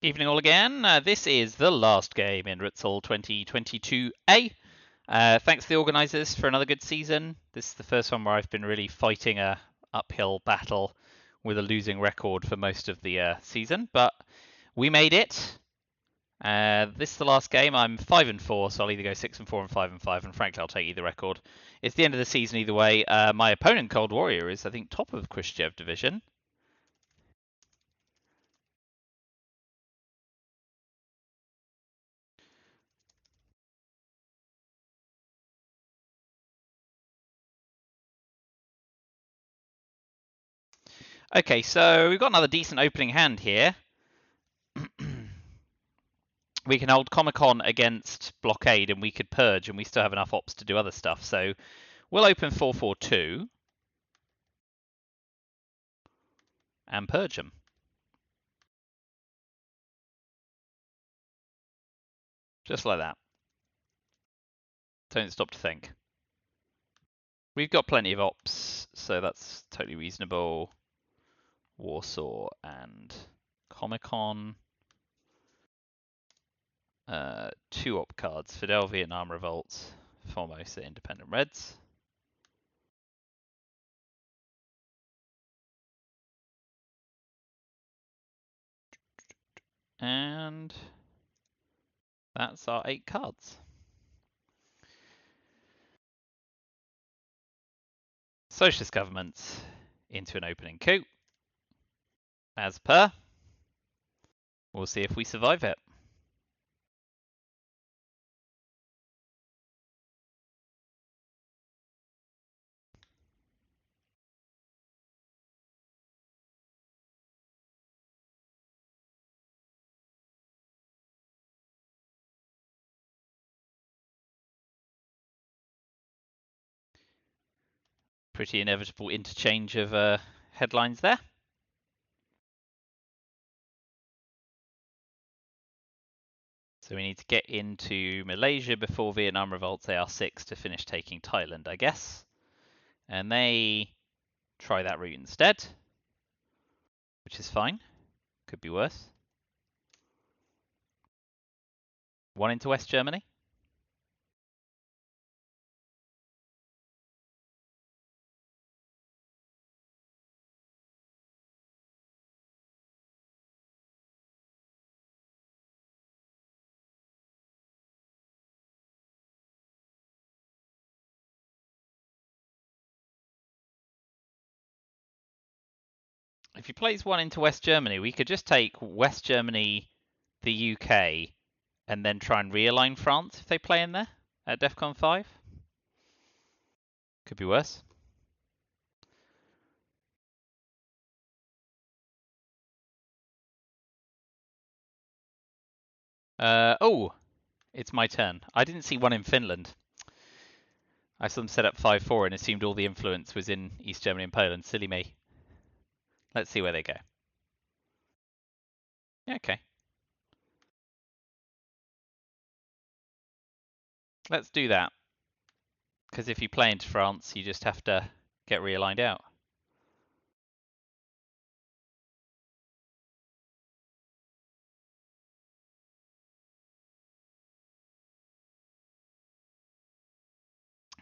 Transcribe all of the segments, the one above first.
Evening all again. This is the last game in RTSL 2022A. Thanks to the organisers for another good season. This is the first one where I've been really fighting a uphill battle with a losing record for most of the season, but we made it. This is the last game. I'm 5-4, so I'll either go 6-4 and 5-5, and frankly, I'll take either record. It's the end of the season either way. My opponent, Cold Warrior, is I think top of Khrushchev division. Okay, so we've got another decent opening hand here. We can hold Comic-Con against Blockade and we could purge and we still have enough ops to do other stuff. So we'll open 4-4-2 and purge them. Just like that. Don't stop to think. We've got plenty of ops, so that's totally reasonable. Warsaw and Comic-Con. 2 op cards. Fidel Vietnam Revolt, Formosa Independent Reds. And that's our 8 cards. Socialist governments into an opening coup. As per. We'll see if we survive it. Pretty inevitable interchange of headlines there. So we need to get into Malaysia before Vietnam revolts AR6 to finish taking Thailand, I guess. And they try that route instead, which is fine. Could be worse. 1 into West Germany. If he plays 1 into West Germany, we could just take West Germany, the UK, and then try and realign France if they play in there at DEFCON 5. Could be worse. Oh, it's my turn. I didn't see 1 in Finland. I saw them set up 5-4 and assumed all the influence was in East Germany and Poland. Silly me. Let's see where they go. Yeah, okay. Let's do that. Because if you play into France, you just have to get realigned out.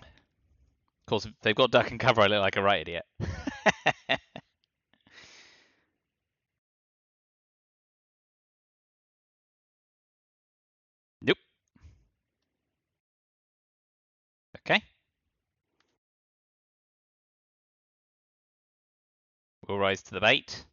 Of course, if they've got duck and cover, I look like a right idiot. Nope. Okay. We'll rise to the bait.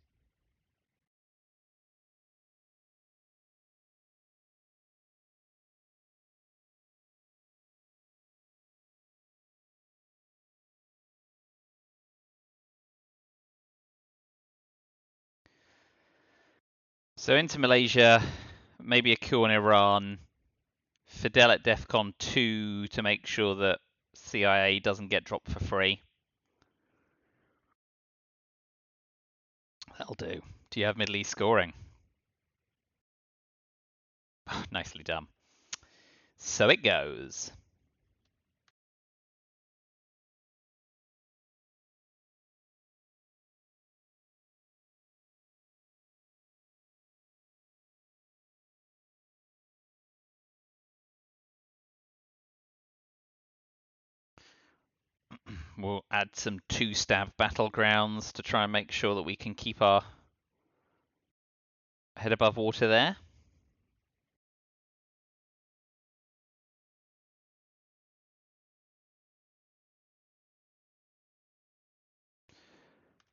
So into Malaysia, maybe a coup in Iran, Fidel at DEFCON 2 to make sure that CIA doesn't get dropped for free. That'll do. Do you have Middle East scoring? Nicely done. So it goes. We'll add some two-stab battlegrounds to try and make sure that we can keep our head above water there.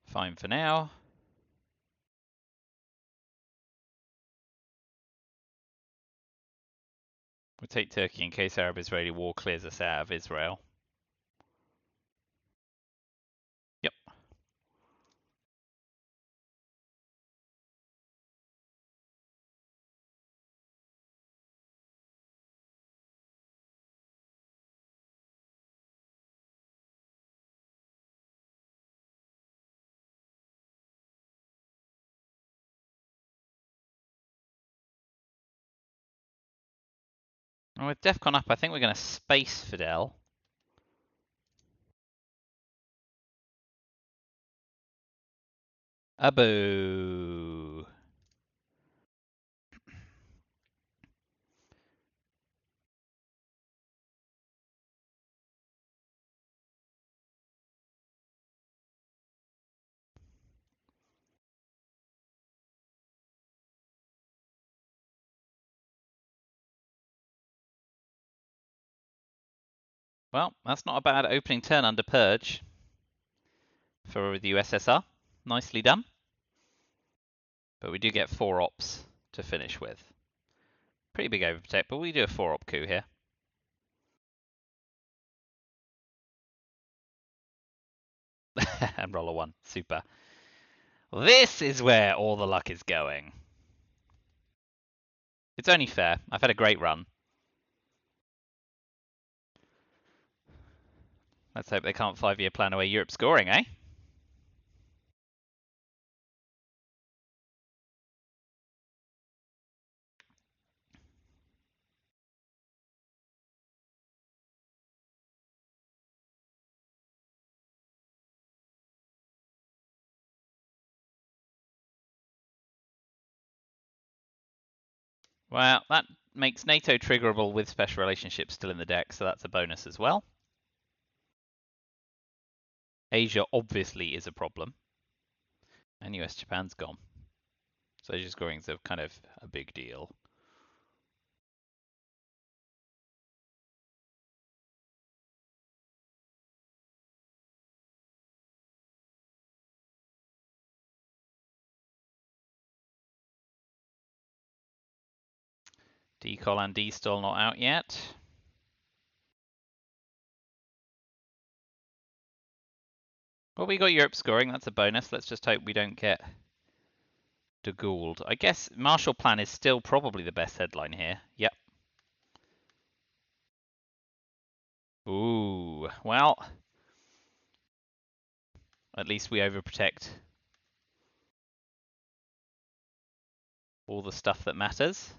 Fine for now. We'll take Turkey in case Arab-Israeli war clears us out of Israel. Yep. And with DEFCON up, I think we're going to space Fidel. Abo. Well, that's not a bad opening turn under Purge for the USSR. Nicely done. But we do get 4 ops to finish with. Pretty big overprotect, but we do a 4-op coup here. And roll a 1. Super. This is where all the luck is going. It's only fair. I've had a great run. Let's hope they can't 5-year plan away Europe scoring, eh? Well, that makes NATO triggerable with special relationships still in the deck, so that's a bonus as well. Asia obviously is a problem. And US Japan's gone. So Asia scoring's a kind of a big deal. Decol and D-stall not out yet. Well, we got Europe scoring. That's a bonus. Let's just hope we don't get de Gould. I guess Marshall Plan is still probably the best headline here. Yep. Ooh, well, at least we overprotect all the stuff that matters.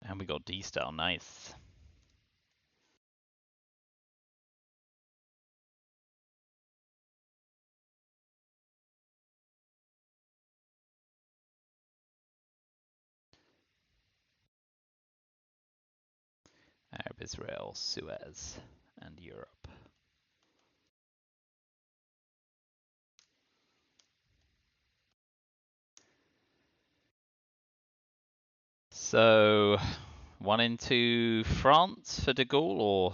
And we got D-style. Nice. Arab, Israel, Suez, and Europe. So, 1 into France for de Gaulle, or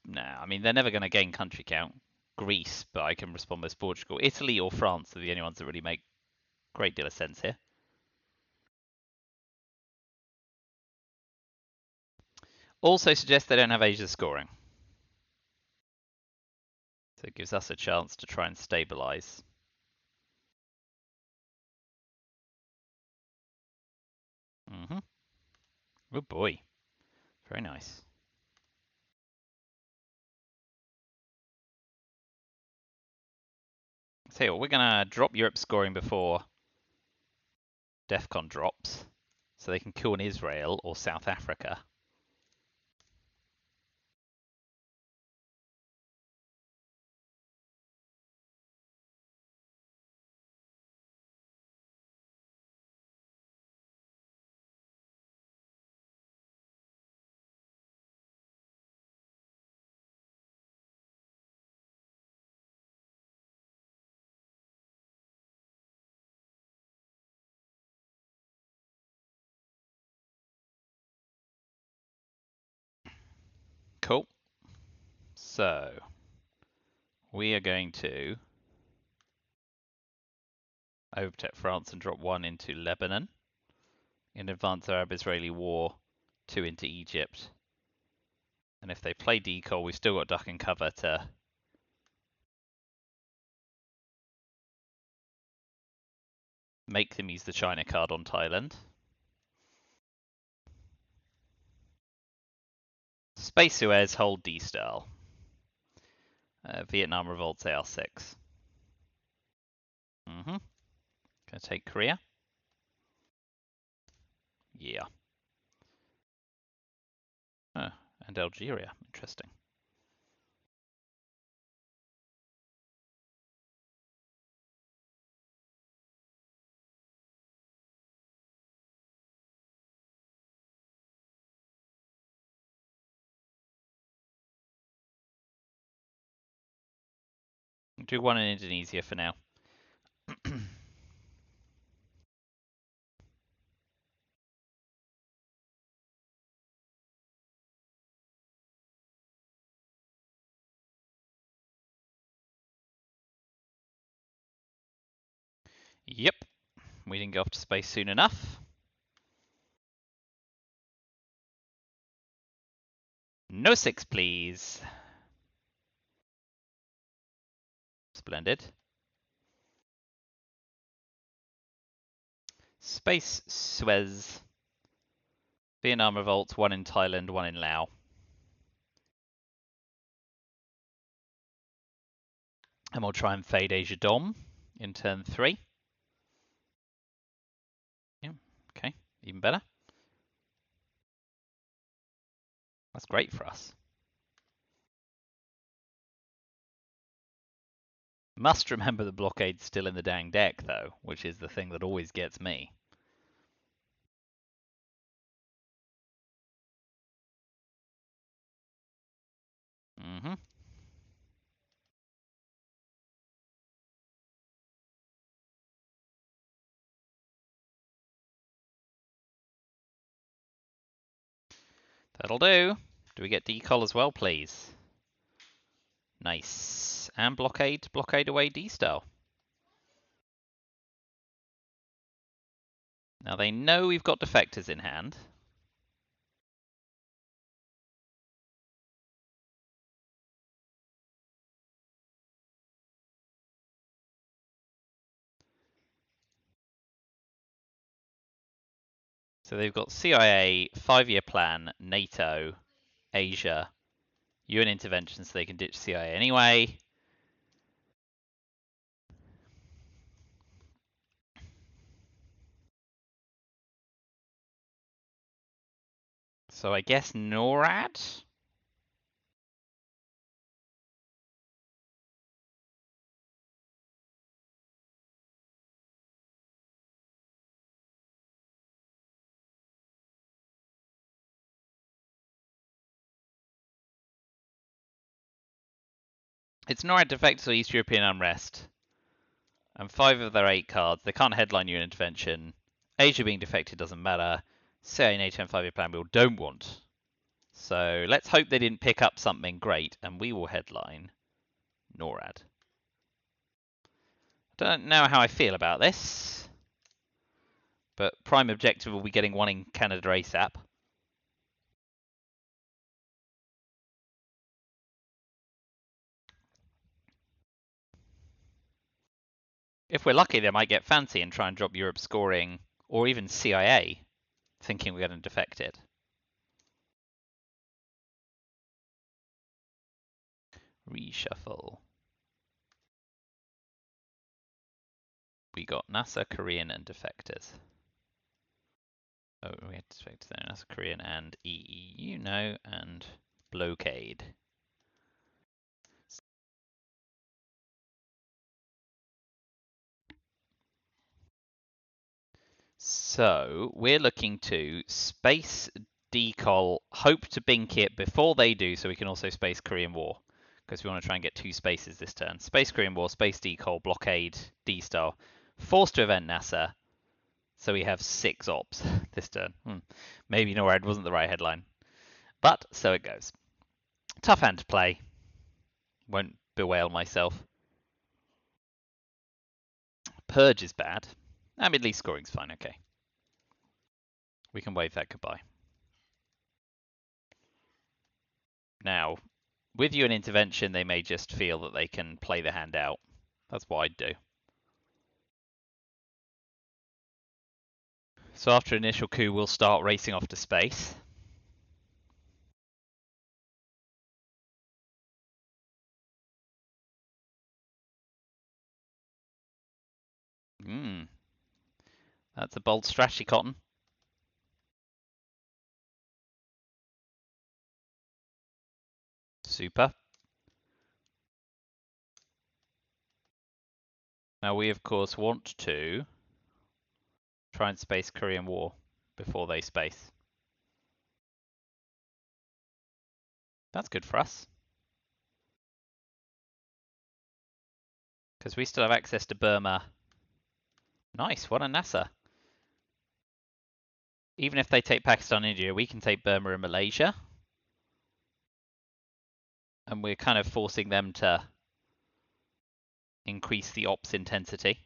no? I mean, they're never going to gain country count. Greece, but I can respond with Portugal. Italy or France are the only ones that really make a great deal of sense here. Also suggests they don't have Asia scoring. So it gives us a chance to try and stabilize. Mm-hmm. Oh boy. Very nice. So we're going to drop Europe scoring before DEFCON drops, so they can kill in Israel or South Africa. Cool. So we are going to overprotect France and drop 1 into Lebanon. In advance Arab-Israeli war, 2 into Egypt. And if they play decall, we've still got duck and cover to make them use the China card on Thailand. Space Suez, hold D-style. Vietnam revolts AR6. Gonna take Korea. Yeah. Oh, and Algeria. Interesting. Do 1 in Indonesia for now. Yep. We didn't go off to space soon enough. No 6, please. Splendid. Space Suez. Vietnam revolts, 1 in Thailand, 1 in Laos. And we'll try and fade Asia Dom in turn 3. Yeah, okay, even better. That's great for us. Must remember the blockade's still in the dang deck, though, which is the thing that always gets me. That'll do. Do we get decall as well, please? Nice. And blockade away D-style. Now they know we've got defectors in hand. So they've got CIA, 5-year plan, NATO, Asia, UN intervention, so they can ditch CIA anyway. So I guess NORAD? It's NORAD defectors or East European unrest. And 5 of their 8 cards. They can't headline UN intervention. Asia being defected doesn't matter. CIA, NATO, and 5-year plan we all don't want. So let's hope they didn't pick up something great, and we will headline NORAD. Don't know how I feel about this, but prime objective will be getting 1 in Canada ASAP. If we're lucky, they might get fancy and try and drop Europe scoring, or even CIA, thinking we're going to defect it. Reshuffle. We got NASA, Korean, and defectors. Oh, we had defectors there. NASA, Korean, and EEU, no, and blockade. So we're looking to space decol, hope to bink it before they do, so we can also space Korean War, because we want to try and get 2 spaces this turn. Space Korean War, space decol, blockade, D-star, force to event NASA, so we have 6 ops this turn. Maybe NORAD wasn't the right headline, but so it goes. Tough hand to play. Won't bewail myself. Purge is bad. Mid-league scoring's fine, okay. We can wave that goodbye. Now, with you an intervention, they may just feel that they can play the hand out. That's what I'd do. So after initial coup, we'll start racing off to space. That's a bold strategy, Cotton. Super. Now we, of course, want to try and space Korean War before they space. That's good for us. Because we still have access to Burma. Nice, what a NASA. Even if they take Pakistan and India, we can take Burma and Malaysia. And we're kind of forcing them to increase the ops intensity.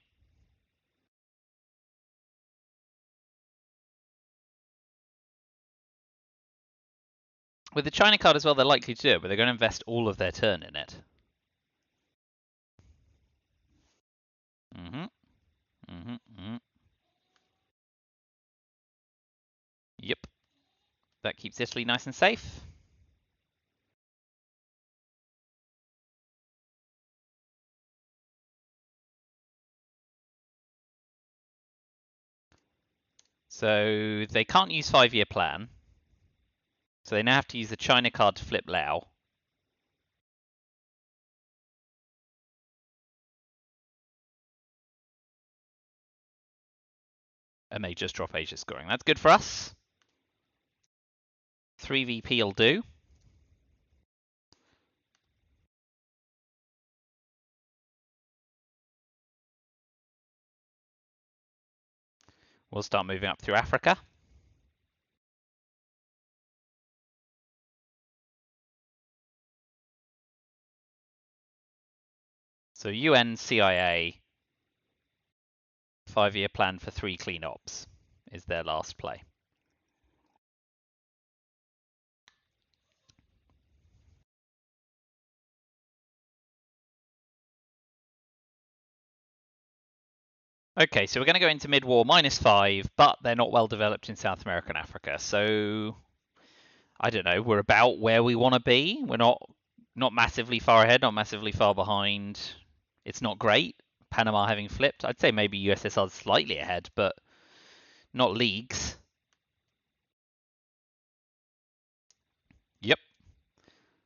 With the China card as well, they're likely to do it, but they're going to invest all of their turn in it. Yep. That keeps Italy nice and safe. So they can't use 5-year plan. So they now have to use the China card to flip Lao. And they just drop Asia scoring. That's good for us. 3 VP will do. We'll start moving up through Africa. So UN, CIA, 5-year plan for 3 clean ops is their last play. Okay, so we're going to go into mid-war -5, but they're not well developed in South America and Africa. So I don't know. We're about where we want to be. We're not massively far ahead, not massively far behind. It's not great. Panama having flipped. I'd say maybe USSR slightly ahead, but not leagues. Yep.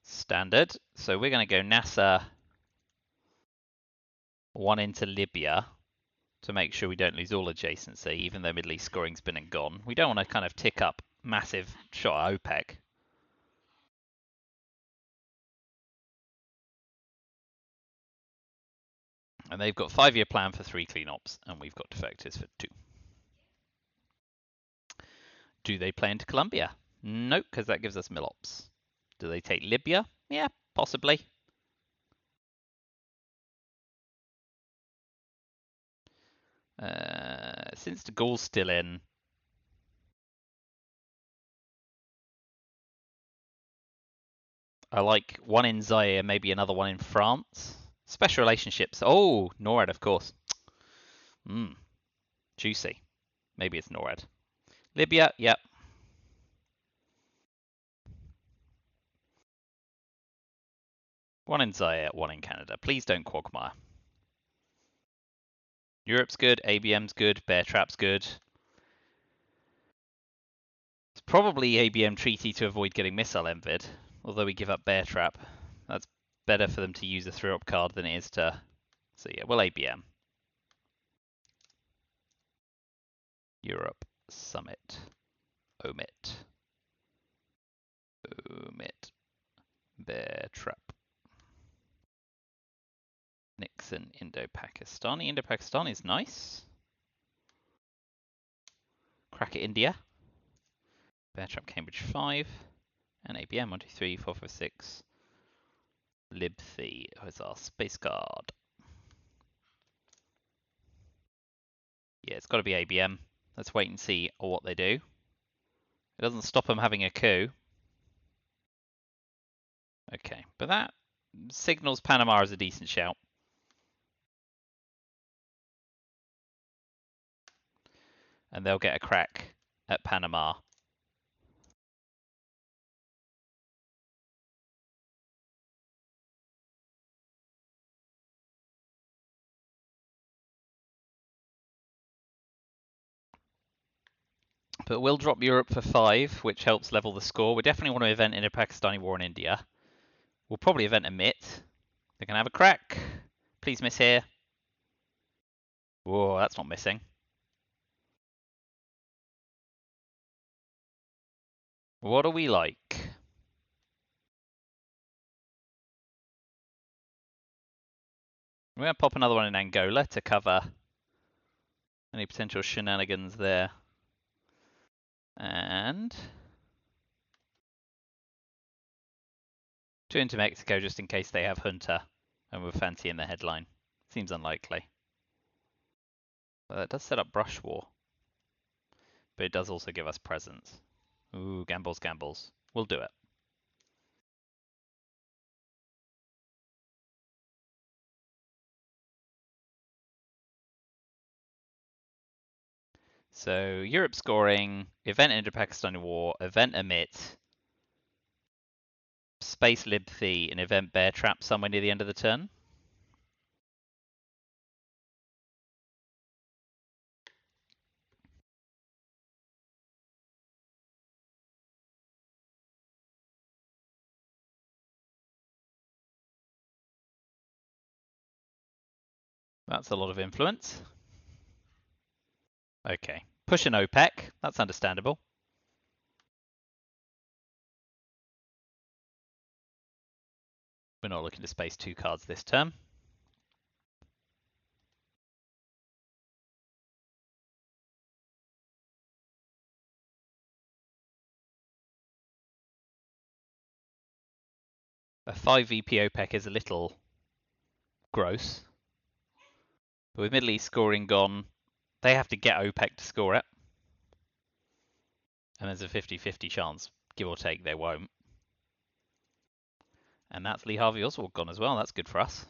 Standard. So we're going to go NASA 1 into Libya to make sure we don't lose all adjacency, even though Middle East scoring's been and gone. We don't want to kind of tick up massive shot at OPEC. And they've got 5-year plan for 3 clean ops, and we've got defectors for 2. Do they play into Colombia? Nope, because that gives us mill-ops. Do they take Libya? Yeah, possibly. Since de Gaulle's still in, I like 1 in Zaire, maybe another 1 in France. Special relationships. Oh, NORAD, of course. Juicy. Maybe it's NORAD. Libya, yep. One in Zaire, 1 in Canada. Please don't quagmire. Europe's good, ABM's good, Bear Trap's good. It's probably ABM treaty to avoid getting missile envied, although we give up Bear Trap. That's better for them to use a throw-up card than it is to... So yeah, we'll ABM. Europe Summit. Omit. Bear Trap. Nixon Indo-Pakistani. Indo-Pakistani is nice. Cracker India. Bear Trap Cambridge 5. And ABM 1, 2, 3, 4, 5, 6. libc is our space guard. Yeah, it's got to be ABM. Let's wait and see what they do. It doesn't stop them having a coup. Okay, but that signals Panama as a decent shout. And they'll get a crack at Panama. But we'll drop Europe for 5, which helps level the score. We definitely want to event in a Pakistani war in India. We'll probably event emit. They're going to have a crack. Please miss here. Whoa, that's not missing. What do we like? We're going to pop another one in Angola to cover any potential shenanigans there. And 2 into Mexico just in case they have Junta and we're fancying the headline. Seems unlikely. But that does set up brush war. But it does also give us presence. Ooh, gambles, gambles. We'll do it. So Europe scoring, event into Pakistani war, event emit, space libc, and event bear trap somewhere near the end of the turn. That's a lot of influence. Okay, push an OPEC, that's understandable. We're not looking to space 2 cards this turn. A 5 VP OPEC is a little gross. But with Middle East scoring gone, they have to get OPEC to score it. And there's a 50-50 chance, give or take, they won't. And that's Lee Harvey Oswald gone as well. That's good for us.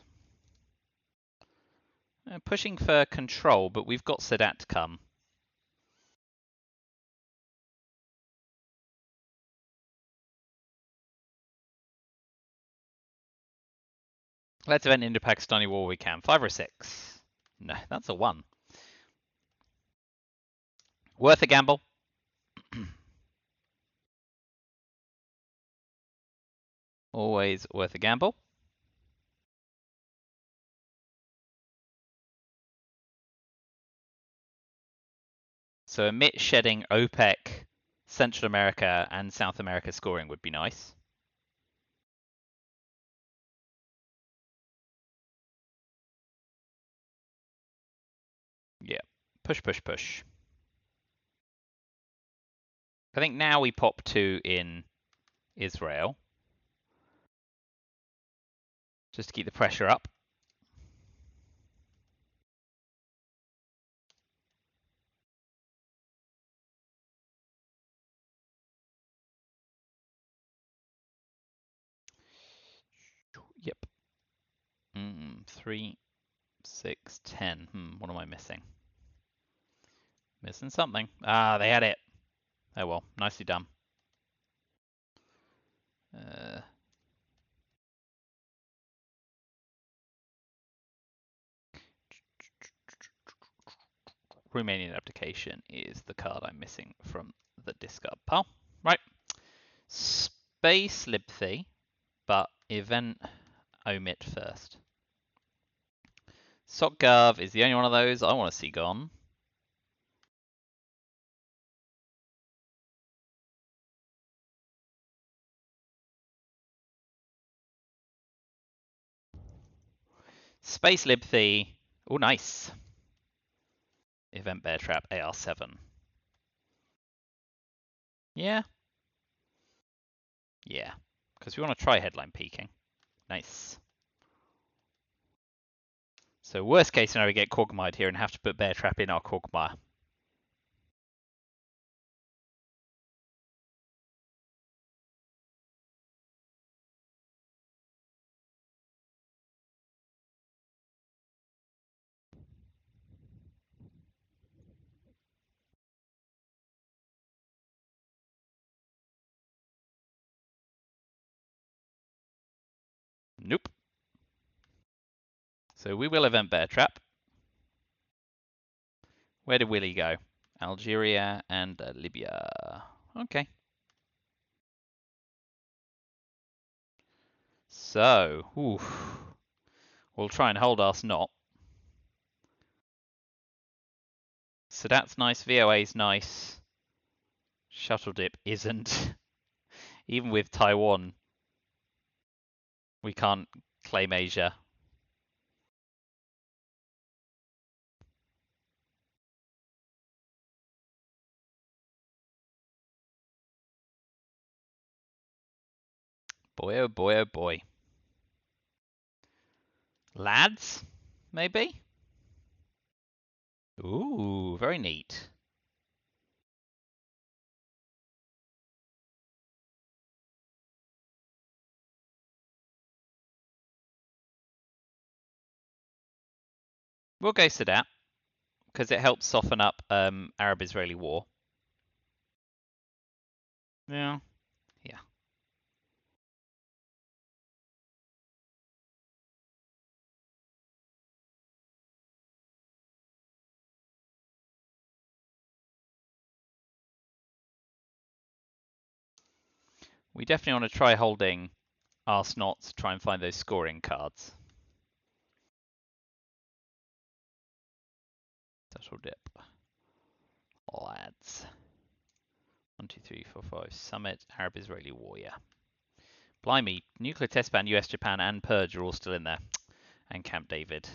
Pushing for control, but we've got Sadat to come. Let's event into Pakistani war we can. 5 or 6? No, that's a 1. Worth a gamble. Always worth a gamble. So emit shedding OPEC, Central America, and South America scoring would be nice. Yeah, push, push, push. I think now we pop 2 in Israel. Just to keep the pressure up. Yep. 3, 6, 10. What am I missing? Missing something. Ah, they had it. Oh well, nicely done. Romanian abdication is the card I'm missing from the discard pile. Right. Space libc, but event omit first. SocGov is the only one of those I want to see gone. Space libc. Oh, nice. Event bear trap AR7. Yeah. Yeah. Because we want to try headline peeking. Nice. So worst case scenario, we get Quagmired here and have to put Bear Trap in our Quagmire. Nope. So we will event Bear Trap. Where did Willie go? Algeria and Libya. Okay. So, we'll try and hold our snot. So that's nice. VOA's nice. Shuttle dip isn't. Even with Taiwan, we can't claim Asia. Boy, oh boy, oh boy. Lads, maybe? Ooh, very neat. We'll go Sadat, because it helps soften up Arab-Israeli war. Yeah. Yeah. We definitely want to try holding our snot to try and find those scoring cards. Shuttle dip. Lads. 1, 2, 3, 4, 5. Summit, Arab-Israeli war, yeah. Blimey, nuclear test ban, US, Japan, and Purge are all still in there. And Camp David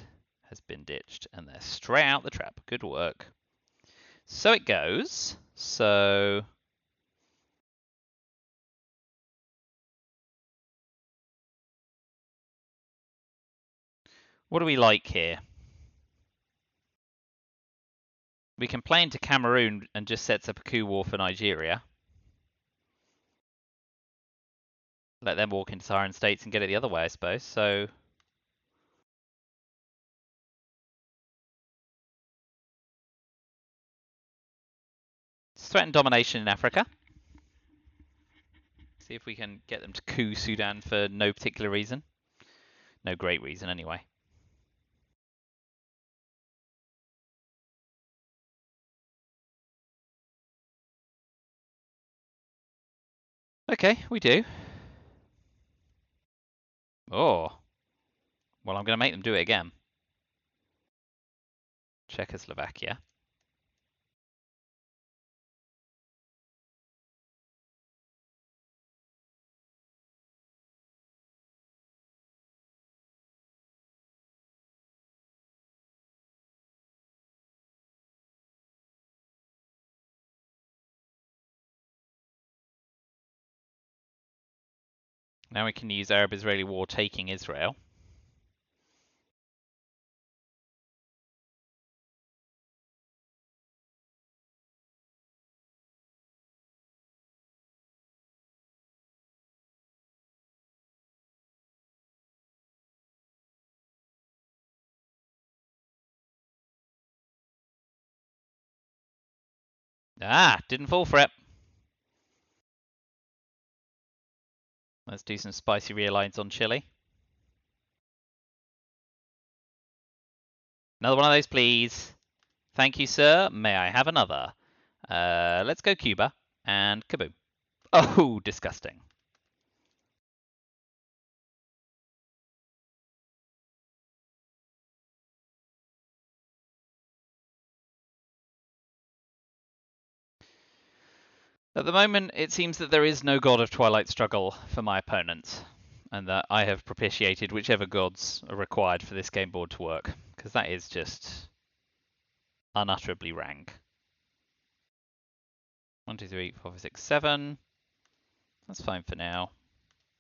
has been ditched, and they're straight out the trap. Good work. So it goes. So what do we like here? We can play into Cameroon and just sets up a coup war for Nigeria. Let them walk into Saharan states and get it the other way, I suppose. So threaten domination in Africa. See if we can get them to coup Sudan for no particular reason. No great reason, anyway. Okay, we do. Oh. Well, I'm going to make them do it again. Czechoslovakia. Now we can use Arab-Israeli war taking Israel. Ah, didn't fall for it. Let's do some spicy realigns on Chile. Another one of those, please. Thank you, sir. May I have another? Let's go Cuba and kaboom. Oh, disgusting. At the moment, it seems that there is no god of Twilight Struggle for my opponents, and that I have propitiated whichever gods are required for this game board to work, because that is just unutterably rank. 1, 2, 3, 4, 5, 6, 7. That's fine for now,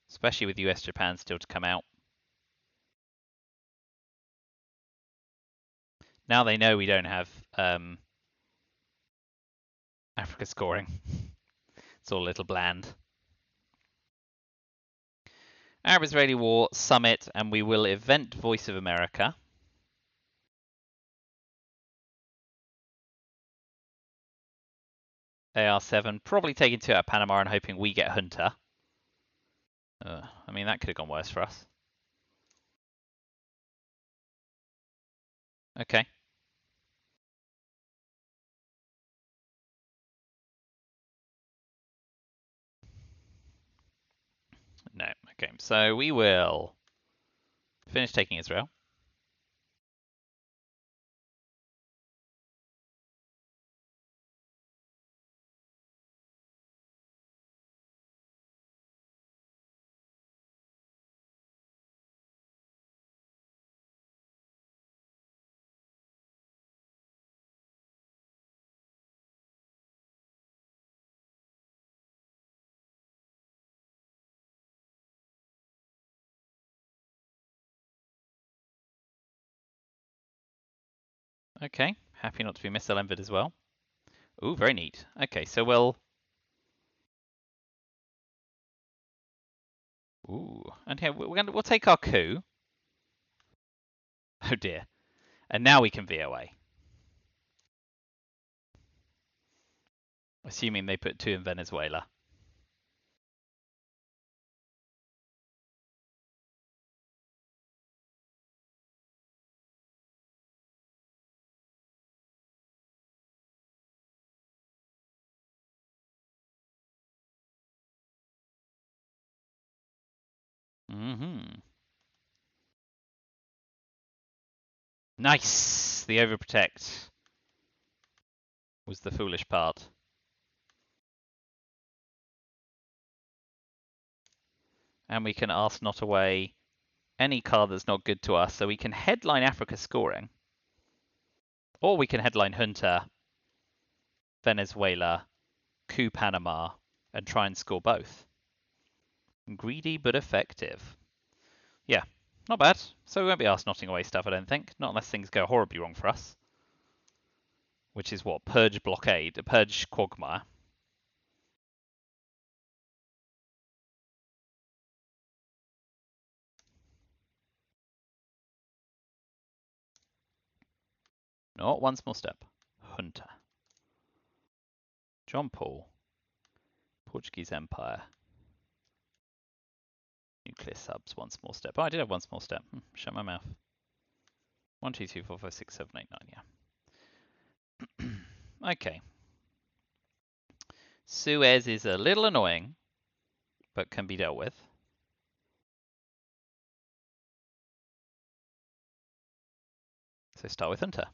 especially with US Japan still to come out. Now they know we don't have Africa scoring. It's all a little bland. Arab-Israeli War Summit, and we will event Voice of America. AR7, probably taking 2 out of Panama and hoping we get Hunter. I mean, that could have gone worse for us. Okay. No. Okay. So we will finish taking Israel. Okay. Happy not to be missile envied as well. Ooh, very neat. Okay, so we'll. Ooh, and here we'll take our coup. Oh dear. And now we can VOA. Assuming they put 2 in Venezuela. Mm-hmm. Nice! The overprotect was the foolish part. And we can ask not away any card that's not good to us, so we can headline Africa scoring. Or we can headline Hunter, Venezuela, coup Panama, and try and score both. Greedy but effective. Yeah, not bad. So we won't be asked knotting away stuff, I don't think. Not unless things go horribly wrong for us. Which is what? Purge blockade, purge quagmire. Not one small step. Hunter. John Paul. Portuguese Empire. Nuclear subs, one small step. Oh, I did have one small step. Shut my mouth. 1, 2, 3, 4, 5, 6, 7, 8, 9, yeah. Okay. Suez is a little annoying, but can be dealt with. So start with Hunter.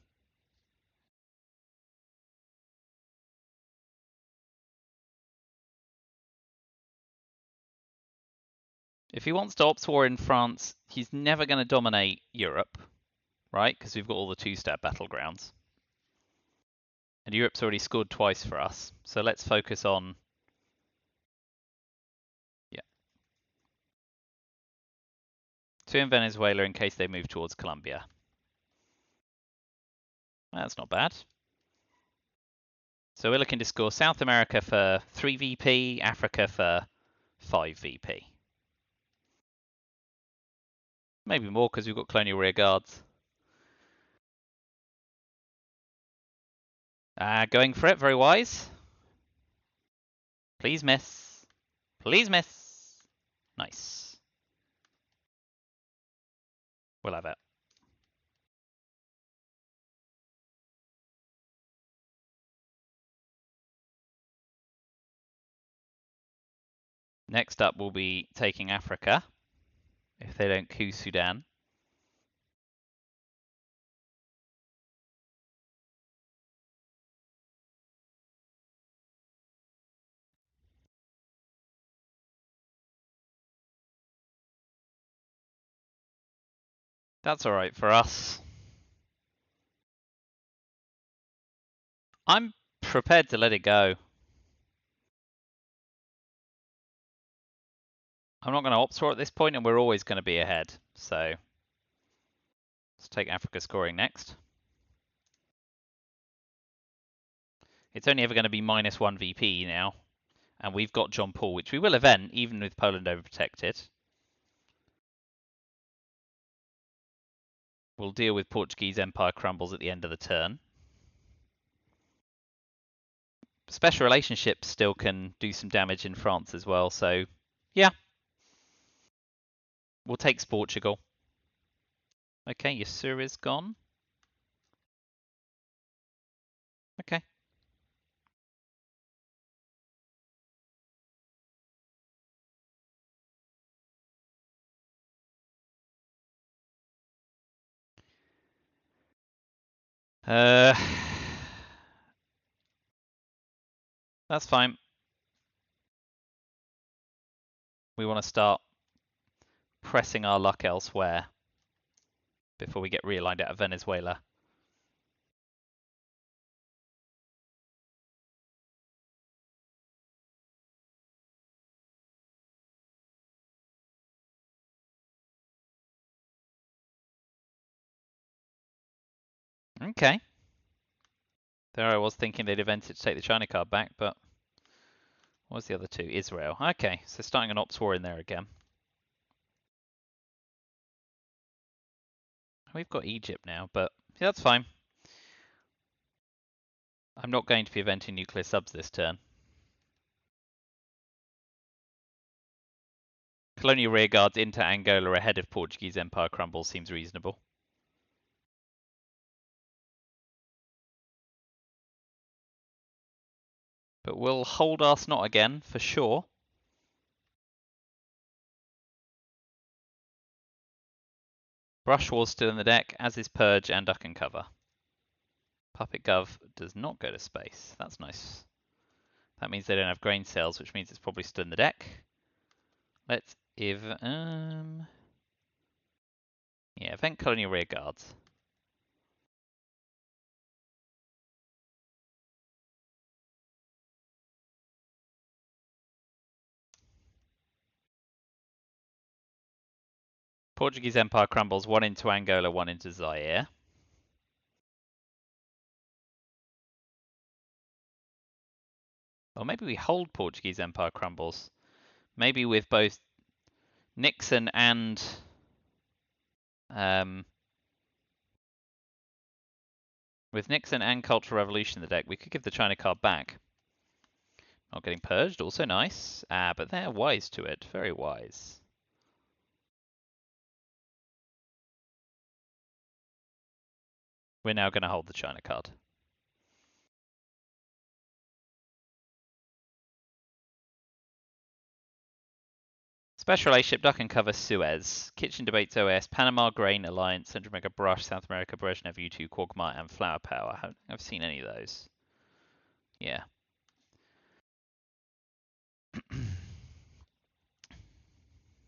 If he wants to opt war in France, he's never going to dominate Europe, right? Because we've got all the 2-step battlegrounds. And Europe's already scored twice for us. So let's focus on... Yeah. 2 in Venezuela in case they move towards Colombia. That's not bad. So we're looking to score South America for 3 VP, Africa for 5 VP. Maybe more because we've got colonial rear guards. Going for it, very wise. Please miss. Please miss. Nice. We'll have it. Next up, we'll be taking Africa, if they don't coup Sudan. That's alright for us. I'm prepared to let it go. I'm not going to opt for it at this point, and we're always going to be ahead. So let's take Africa scoring next. It's only ever going to be -1 VP now. And we've got John Paul, which we will event, even with Poland overprotected. We'll deal with Portuguese Empire crumbles at the end of the turn. Special relationships still can do some damage in France as well, so yeah. We'll take Portugal. Okay, your Sur is gone. Okay. That's fine. We want to start pressing our luck elsewhere before we get realigned out of Venezuela. Okay. There I was thinking they'd evented to take the China card back, but what was the other two? Israel. Okay, so starting an ops war in there again. We've got Egypt now, but yeah, that's fine. I'm not going to be eventing nuclear subs this turn. Colonial rearguards into Angola ahead of Portuguese Empire crumbles seems reasonable. But we'll hold us not again, for sure. Brush War's still in the deck, as is Purge and Duck and Cover. Puppet Gov does not go to space. That's nice. That means they don't have grain sales, which means it's probably still in the deck. Let's event Colonial Rearguards. Portuguese Empire crumbles, one into Angola, one into Zaire. Or maybe we hold Portuguese Empire crumbles. Maybe with both Nixon and Cultural Revolution in the deck, we could give the China card back. Not getting purged, also nice. But they're wise to it, very wise. We're now going to hold the China card. Special relationship, Duck and Cover, Suez. Kitchen Debates OS, Panama Grain Alliance, Central America Brush, South America Brezhnev U2, Quagmire, and Flower Power. I haven't think I've seen any of those. Yeah.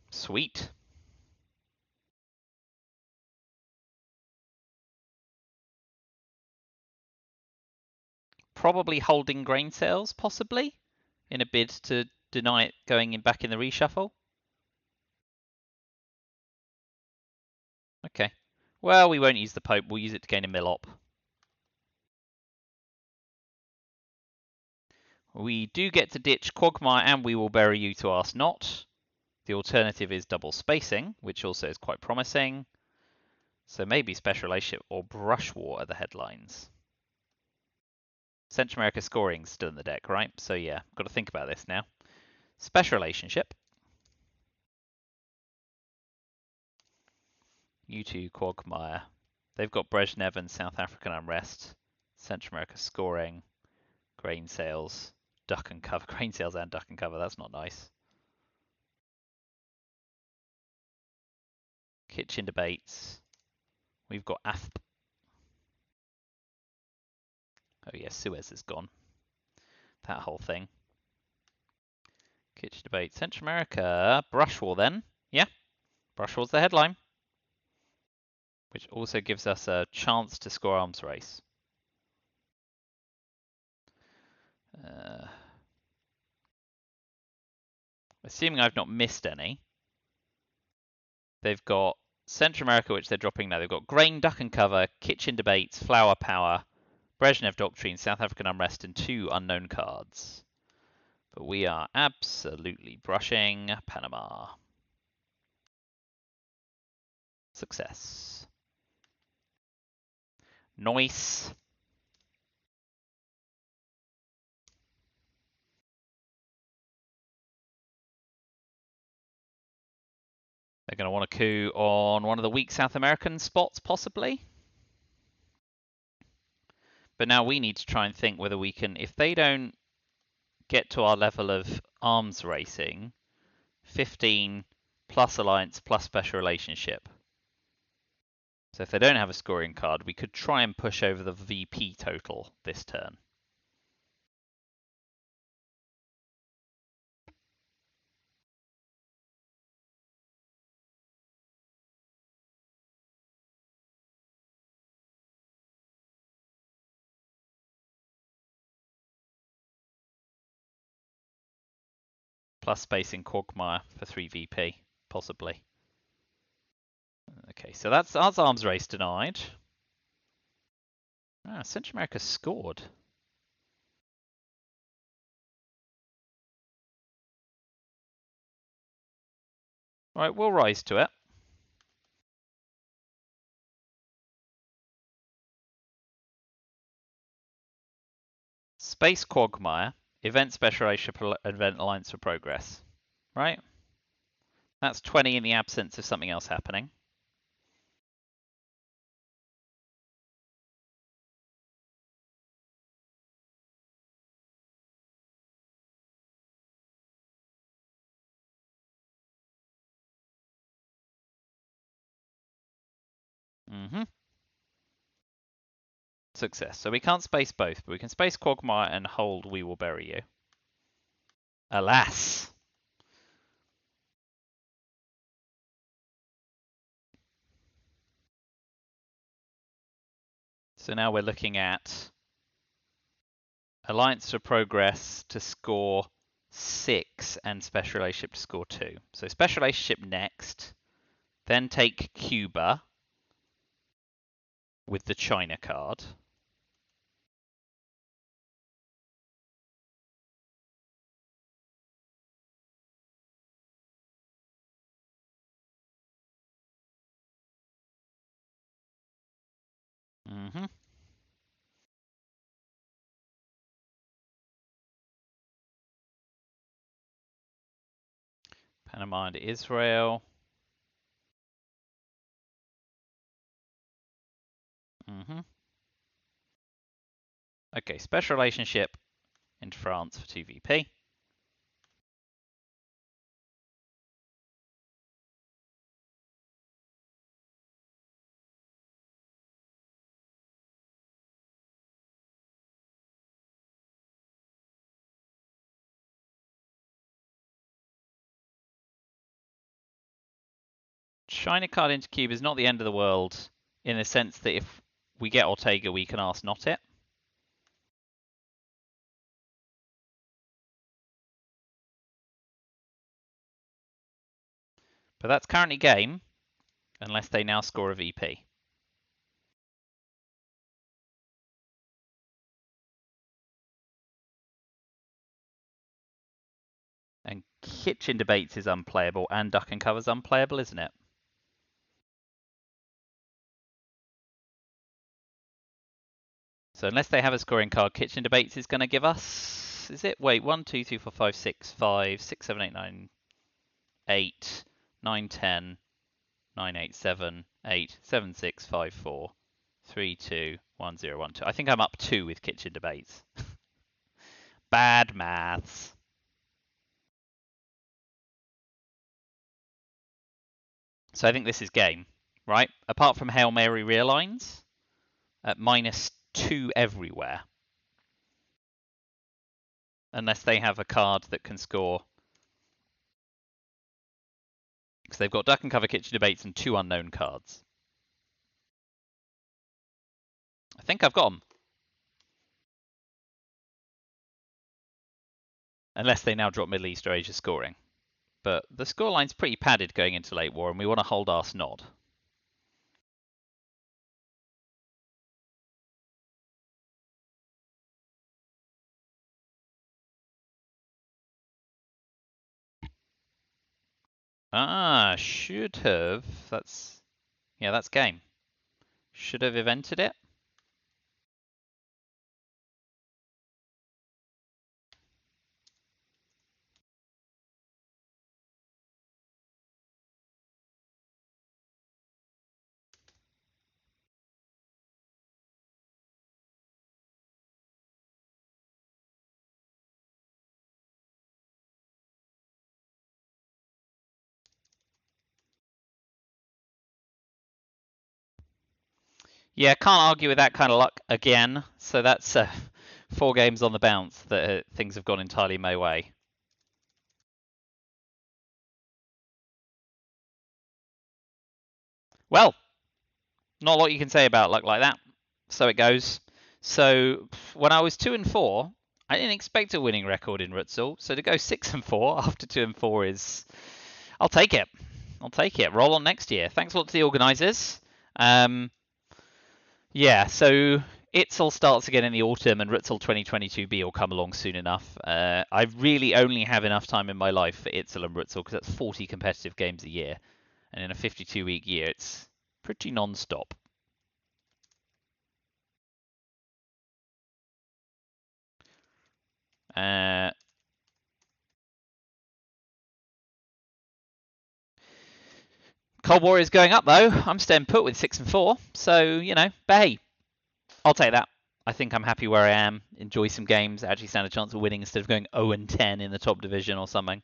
Sweet. Probably holding grain sales, possibly, in a bid to deny it going back in the reshuffle. Okay. Well, we won't use the Pope. We'll use it to gain a mill-op. We do get to ditch Quagmire and We Will Bury You to Ask Not. The alternative is double spacing, which also is quite promising. So maybe Special Relationship or Brush War are the headlines. Central America scoring's still in the deck, right? So yeah, got to think about this now. Special Relationship. U2 Quagmire. They've got Brezhnev and South African unrest. Central America scoring. Grain sales. Duck and Cover. Grain sales and Duck and Cover. That's not nice. Kitchen debates. We've got AFP. Oh yeah, Suez is gone. That whole thing. Kitchen debate. Central America. Brush War then. Yeah. Brush War's the headline. Which also gives us a chance to score arms race. Assuming I've not missed any. They've got Central America, which they're dropping now. They've got Grain, Duck and Cover, Kitchen Debates, Flower Power, Brezhnev Doctrine, South African Unrest, and 2 unknown cards. But we are absolutely brushing Panama. Success. Nice. They're going to want a coup on one of the weak South American spots, possibly. But now we need to try and think whether we can, if they don't get to our level of arms racing, 15 plus alliance plus special relationship. So if they don't have a scoring card, we could try and push over the VP total this turn. Plus space in Quagmire for 3 VP, possibly. Okay, so that's our arms race denied. Ah, Central America scored. Right, we'll rise to it. Space Quagmire, Event Special Relationship, Event Alliance for Progress. Right? That's 20 in the absence of something else happening. Success. So we can't space both, but we can space Quagmire and hold We Will Bury You. Alas! So now we're looking at Alliance for Progress to score 6 and Special Relationship to score 2. So Special Relationship next, then take Cuba with the China card. Panama and Israel. Okay, Special Relationship into France for 2 VP. China card into Cuba is not the end of the world in the sense that if we get Ortega, we can ask not it. But that's currently game, unless they now score a VP. And Kitchen Debates is unplayable, and Duck and Cover's unplayable, isn't it? So unless they have a scoring card, Kitchen Debates is going to give us... Is it? Wait, 1, 2, 3, 4, 5, 6, 5, 6, 7, 8, 9, 8, 9, 10, 9, 8, 7, 8, 7, 6, 5, 4, 3, 2, 1, 0, 1, 2. I think I'm up 2 with Kitchen Debates. Bad maths. So I think this is game, right? Apart from Hail Mary realigns, at -2 everywhere. Unless they have a card that can score. Because they've got Duck and Cover, Kitchen Debates, and 2 unknown cards. I think I've got them. Unless they now drop Middle East or Asia scoring. But the scoreline's pretty padded going into late war, and we want to hold our snod. Ah, should have. That's game. Should have evented it. Yeah, can't argue with that kind of luck again. So that's 4 games on the bounce that things have gone entirely my way. Well, not a lot you can say about luck like that. So it goes. So when I was 2-4, I didn't expect a winning record in Rutzel. So to go 6-4 after 2-4 is, I'll take it. I'll take it. Roll on next year. Thanks a lot to the organisers. Yeah, so Itzel starts again in the autumn, and Rutzel 2022B will come along soon enough. I really only have enough time in my life for Itzel and Rutzel because that's 40 competitive games a year, and in a 52-week year, it's pretty non-stop. Uh, Cold War is going up though. I'm staying put with 6-4, so but hey, I'll take that. I think I'm happy where I am. Enjoy some games. Actually stand a chance of winning instead of going 0-10 in the top division or something.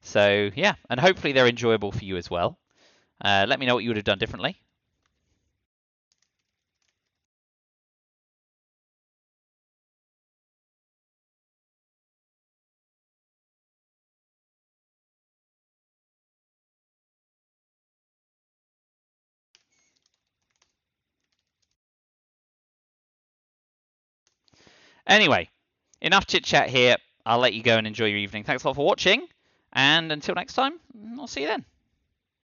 So yeah, and hopefully they're enjoyable for you as well. Let me know what you would have done differently. Anyway, enough chit chat here. I'll let you go and enjoy your evening. Thanks a lot for watching, and until next time, I'll see you then.